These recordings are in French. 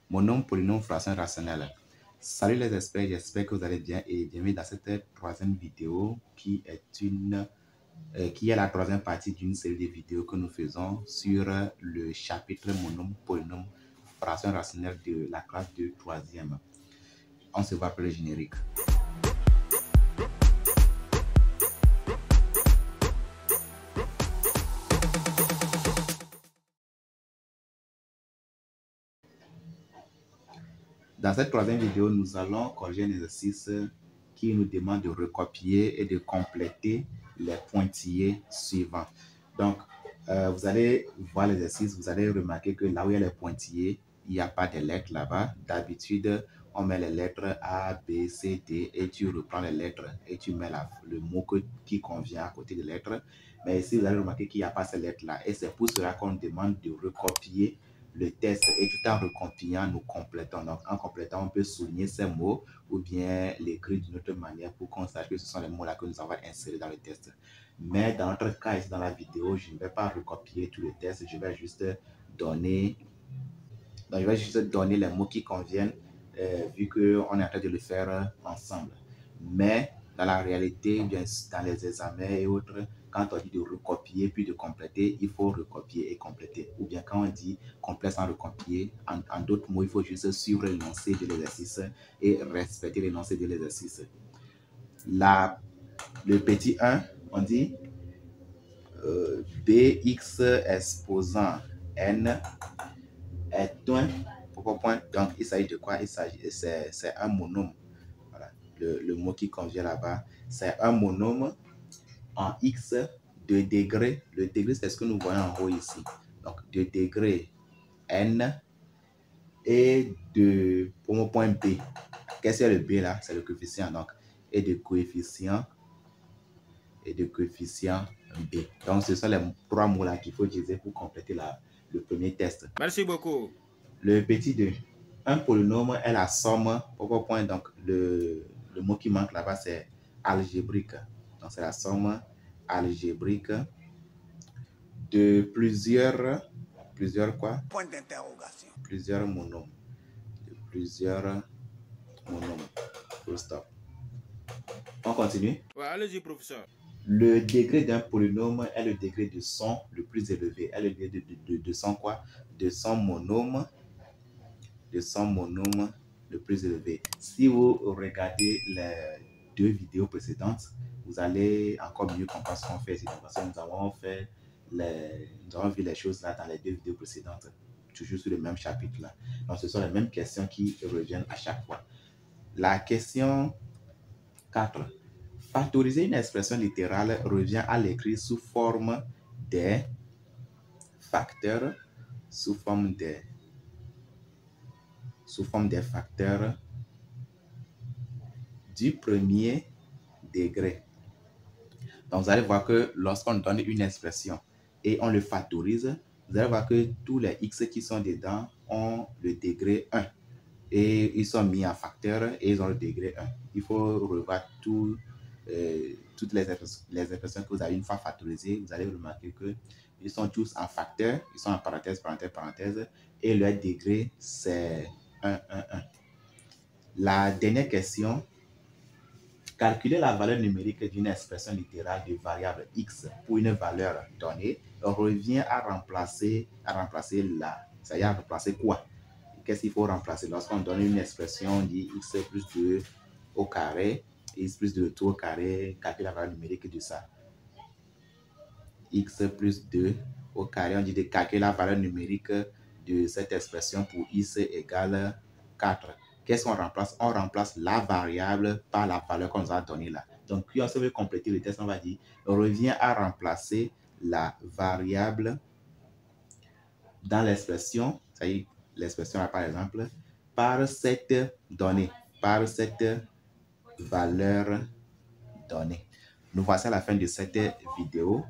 Monome, polynôme, fraction rationnelle. Salut les experts, j'espère que vous allez bien et bienvenue dans cette troisième vidéo qui est la troisième partie d'une série de vidéos que nous faisons sur le chapitre monome, polynôme, fraction rationnelle de la classe de troisième. On se voit pour le générique. Dans cette troisième vidéo, nous allons corriger un exercice qui nous demande de recopier et de compléter les pointillés suivants. Donc, vous allez voir l'exercice, vous allez remarquer que là où il y a les pointillés, il n'y a pas de lettres là-bas. D'habitude, on met les lettres A, B, C, D et tu reprends les lettres et tu mets le mot qui convient à côté des lettres. Mais ici, vous allez remarquer qu'il n'y a pas ces lettres-là. Et c'est pour cela qu'on demande de recopier le test et tout en recopiant, nous complétons. Donc, en complétant, on peut souligner ces mots ou bien l'écrire d'une autre manière pour qu'on sache que ce sont les mots-là que nous avons insérés dans le test. Mais dans notre cas, ici dans la vidéo, je ne vais pas recopier tout le test, je vais juste donner les mots qui conviennent vu qu'on est en train de le faire ensemble. Mais dans la réalité, bien, dans les examens et autres, quand on dit de recopier puis de compléter, il faut recopier et compléter. Ou bien quand on dit compléter sans recopier, en d'autres mots, il faut juste suivre l'énoncé de l'exercice et respecter l'énoncé de l'exercice. Le petit 1, on dit bx exposant n est un point. Donc, il s'agit de quoi? C'est un monome. Voilà. Le mot qui convient là-bas, c'est un monome en x de degré. Le degré, c'est ce que nous voyons en haut ici. Donc, de degré n et de point b. Qu'est-ce que c'est le b là? C'est le coefficient. Donc, et de coefficient b. Donc, ce sont les trois mots là qu'il faut utiliser pour compléter le premier test. Merci beaucoup. Le petit 2. Un polynôme est la somme, point. Donc, le mot qui manque là-bas, c'est algébrique. Donc, c'est la somme algébrique de plusieurs quoi? Point d'interrogation. Plusieurs monômes. Full stop. On continue. Ouais, allez-y, professeur. Le degré d'un polynôme est le degré de son le plus élevé. Est le degré de son quoi? De son monôme le plus élevé. Si vous regardez les deux vidéos précédentes, vous allez encore mieux comprendre ce qu'on fait ici. Parce que nous avons vu les choses là dans les deux vidéos précédentes, toujours sur le même chapitre là. Donc, ce sont les mêmes questions qui reviennent à chaque fois. La question 4. Factoriser une expression littérale revient à l'écrire sous forme des facteurs, sous forme des facteurs du premier degré. Donc, vous allez voir que lorsqu'on donne une expression et on le factorise, vous allez voir que tous les x qui sont dedans ont le degré 1. Et ils sont mis en facteur et ils ont le degré 1. Il faut revoir toutes les expressions que vous avez une fois factorisées. Vous allez remarquer qu'ils sont tous en facteur, ils sont en parenthèse, et leur degré, c'est 1, 1, 1. La dernière question, calculer la valeur numérique d'une expression littérale de variable x pour une valeur donnée revient à remplacer c'est-à-dire remplacer quoi? Qu'est-ce qu'il faut remplacer? Lorsqu'on donne une expression, on dit x plus 2 au carré, x plus 2 tout au carré, calculer la valeur numérique de ça. X plus 2 au carré, on dit de calculer la valeur numérique de cette expression pour x égale 4. Qu'est-ce qu'on remplace? On remplace la variable par la valeur qu'on nous a donnée là. Donc, si on veut compléter le test, on va dire, on revient à remplacer la variable dans l'expression, c'est-à-dire l'expression là par exemple, par cette donnée, par cette valeur donnée. Nous voici à la fin de cette vidéo.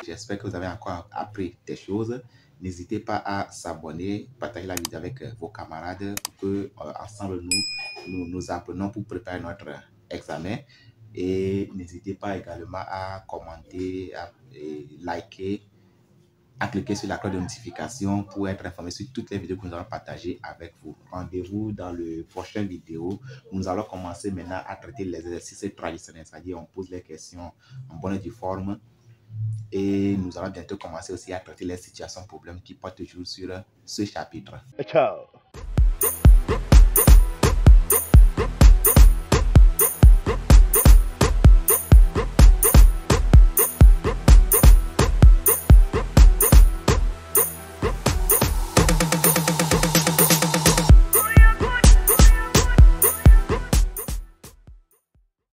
J'espère que vous avez encore appris des choses. N'hésitez pas à s'abonner, partager la vidéo avec vos camarades pour que ensemble nous apprenons pour préparer notre examen. Et n'hésitez pas également à commenter, et liker à cliquer sur la cloche de notification pour être informé sur toutes les vidéos que nous allons partager avec vous. Rendez-vous dans le prochain vidéo. Nous allons commencer maintenant à traiter les exercices traditionnels, c'est-à-dire on pose les questions en bonne et due forme. Et nous allons bientôt commencer aussi à traiter les situations problèmes qui portent toujours sur ce chapitre. Ciao.